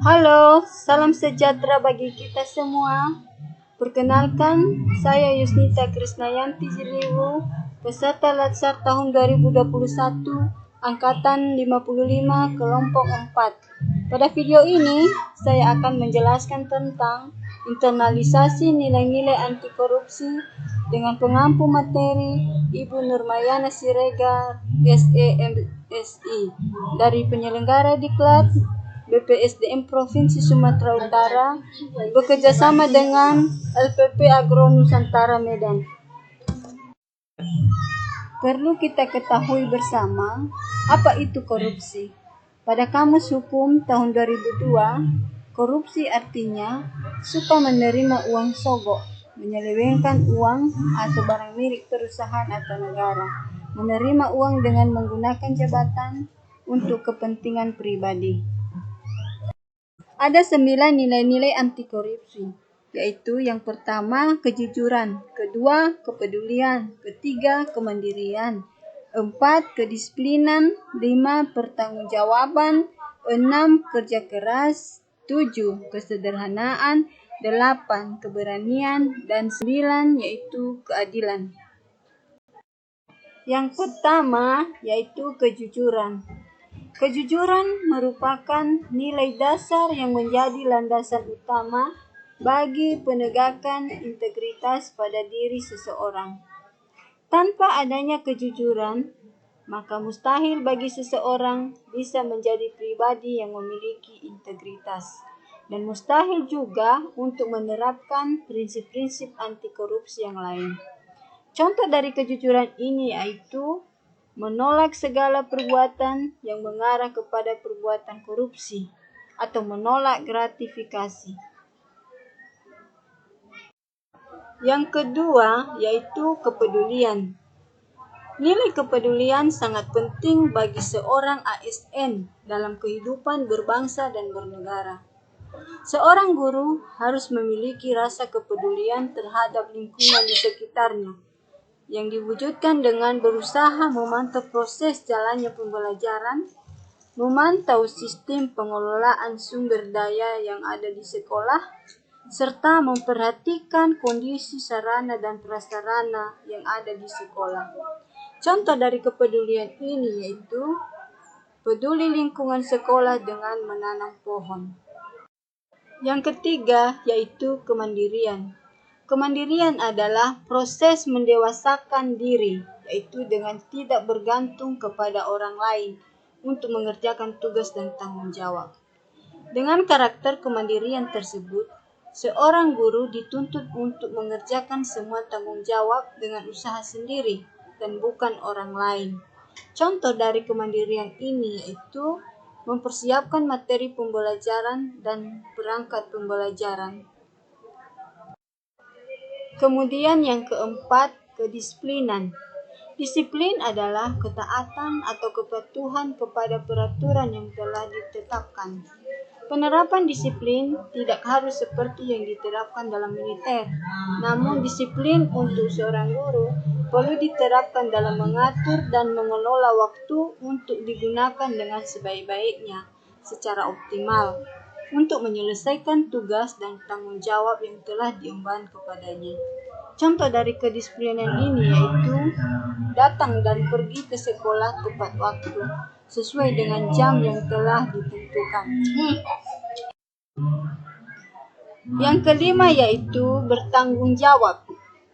Halo, salam sejahtera bagi kita semua. Perkenalkan, saya Yusnita Krisnayanti Jiliwu, peserta Latsar tahun 2021, Angkatan 55, Kelompok 4. Pada video ini, saya akan menjelaskan tentang internalisasi nilai-nilai anti korupsi dengan pengampu materi Ibu Nurmayana Siregar, SEMSI, dari penyelenggara diklat BPSDM Provinsi Sumatera Utara bekerjasama dengan LPP Agro Nusantara Medan. Perlu kita ketahui bersama apa itu korupsi. Pada Kamus Hukum tahun 2002, korupsi artinya suka menerima uang sogok, menyelewengkan uang atau barang milik perusahaan atau negara, menerima uang dengan menggunakan jabatan untuk kepentingan pribadi. Ada 9 nilai-nilai anti korupsi, yaitu yang pertama kejujuran, kedua kepedulian, ketiga kemandirian, 4 kedisiplinan, 5 pertanggungjawaban, 6 kerja keras, 7 kesederhanaan, 8 keberanian, dan 9 yaitu keadilan. Yang pertama yaitu kejujuran. Kejujuran merupakan nilai dasar yang menjadi landasan utama bagi penegakan integritas pada diri seseorang. Tanpa adanya kejujuran, maka mustahil bagi seseorang bisa menjadi pribadi yang memiliki integritas, dan mustahil juga untuk menerapkan prinsip-prinsip anti korupsi yang lain. Contoh dari kejujuran ini yaitu menolak segala perbuatan yang mengarah kepada perbuatan korupsi atau menolak gratifikasi. Yang kedua yaitu kepedulian. Nilai kepedulian sangat penting bagi seorang ASN dalam kehidupan berbangsa dan bernegara. Seorang guru harus memiliki rasa kepedulian terhadap lingkungan di sekitarnya, yang diwujudkan dengan berusaha memantau proses jalannya pembelajaran, memantau sistem pengelolaan sumber daya yang ada di sekolah, serta memperhatikan kondisi sarana dan prasarana yang ada di sekolah. Contoh dari kepedulian ini yaitu peduli lingkungan sekolah dengan menanam pohon. Yang ketiga yaitu kemandirian. Kemandirian adalah proses mendewasakan diri, yaitu dengan tidak bergantung kepada orang lain untuk mengerjakan tugas dan tanggung jawab. Dengan karakter kemandirian tersebut, seorang guru dituntut untuk mengerjakan semua tanggung jawab dengan usaha sendiri dan bukan orang lain. Contoh dari kemandirian ini yaitu mempersiapkan materi pembelajaran dan perangkat pembelajaran. Kemudian yang keempat, kedisiplinan. Disiplin adalah ketaatan atau kepatuhan kepada peraturan yang telah ditetapkan. Penerapan disiplin tidak harus seperti yang diterapkan dalam militer, namun disiplin untuk seorang guru perlu diterapkan dalam mengatur dan mengelola waktu untuk digunakan dengan sebaik-baiknya secara optimal untuk menyelesaikan tugas dan tanggung jawab yang telah diemban kepadanya. Contoh dari kedisiplinan ini yaitu datang dan pergi ke sekolah tepat waktu sesuai dengan jam yang telah ditentukan. Yang kelima yaitu bertanggung jawab.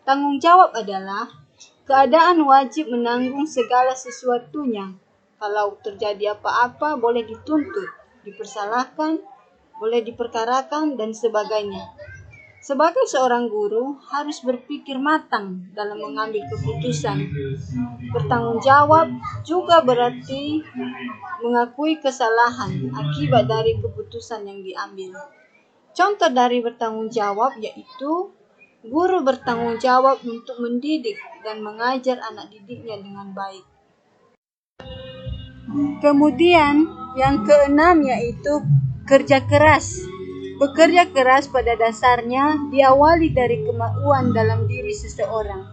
Tanggung jawab adalah keadaan wajib menanggung segala sesuatunya. Kalau terjadi apa-apa boleh dituntut, dipersalahkan, boleh diperkarakan, dan sebagainya. Sebagai seorang guru harus berpikir matang dalam mengambil keputusan. Bertanggung jawab juga berarti mengakui kesalahan akibat dari keputusan yang diambil. Contoh dari bertanggung jawab yaitu guru bertanggung jawab untuk mendidik dan mengajar anak didiknya dengan baik. Kemudian yang keenam yaitu kerja keras. Bekerja keras pada dasarnya diawali dari kemauan dalam diri seseorang.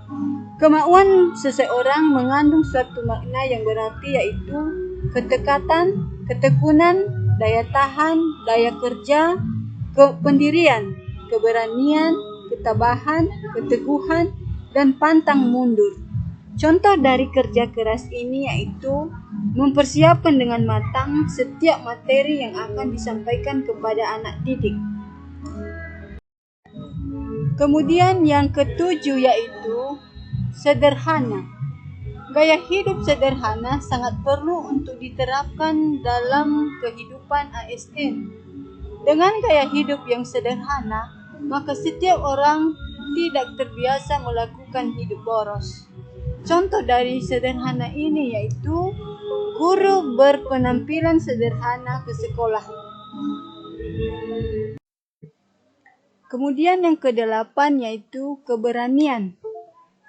Kemauan seseorang mengandung suatu makna yang berarti yaitu ketekatan, ketekunan, daya tahan, daya kerja, pendirian, keberanian, ketabahan, keteguhan, dan pantang mundur. Contoh dari kerja keras ini yaitu mempersiapkan dengan matang setiap materi yang akan disampaikan kepada anak didik. Kemudian yang ketujuh yaitu sederhana. Gaya hidup sederhana sangat perlu untuk diterapkan dalam kehidupan ASN. Dengan gaya hidup yang sederhana, maka setiap orang tidak terbiasa melakukan hidup boros. Contoh dari sederhana ini yaitu guru berpenampilan sederhana ke sekolah. Kemudian yang kedelapan yaitu keberanian.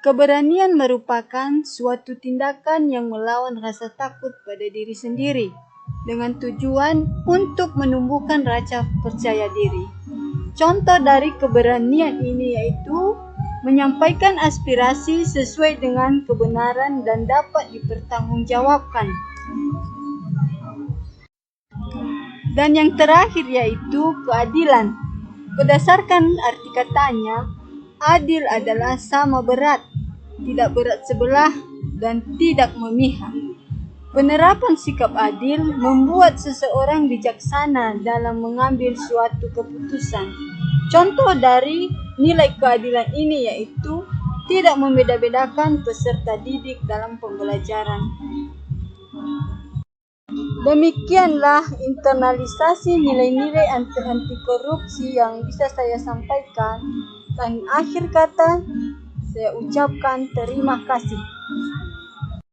Keberanian merupakan suatu tindakan yang melawan rasa takut pada diri sendiri dengan tujuan untuk menumbuhkan rasa percaya diri. Contoh dari keberanian ini yaitu menyampaikan aspirasi sesuai dengan kebenaran dan dapat dipertanggungjawabkan. Dan yang terakhir yaitu keadilan. Berdasarkan arti katanya, adil adalah sama berat, tidak berat sebelah, dan tidak memihak. Penerapan sikap adil membuat seseorang bijaksana dalam mengambil suatu keputusan. Contoh dari nilai keadilan ini yaitu tidak membeda-bedakan peserta didik dalam pembelajaran. Demikianlah internalisasi nilai-nilai anti korupsi yang bisa saya sampaikan. Dan akhir kata, saya ucapkan terima kasih.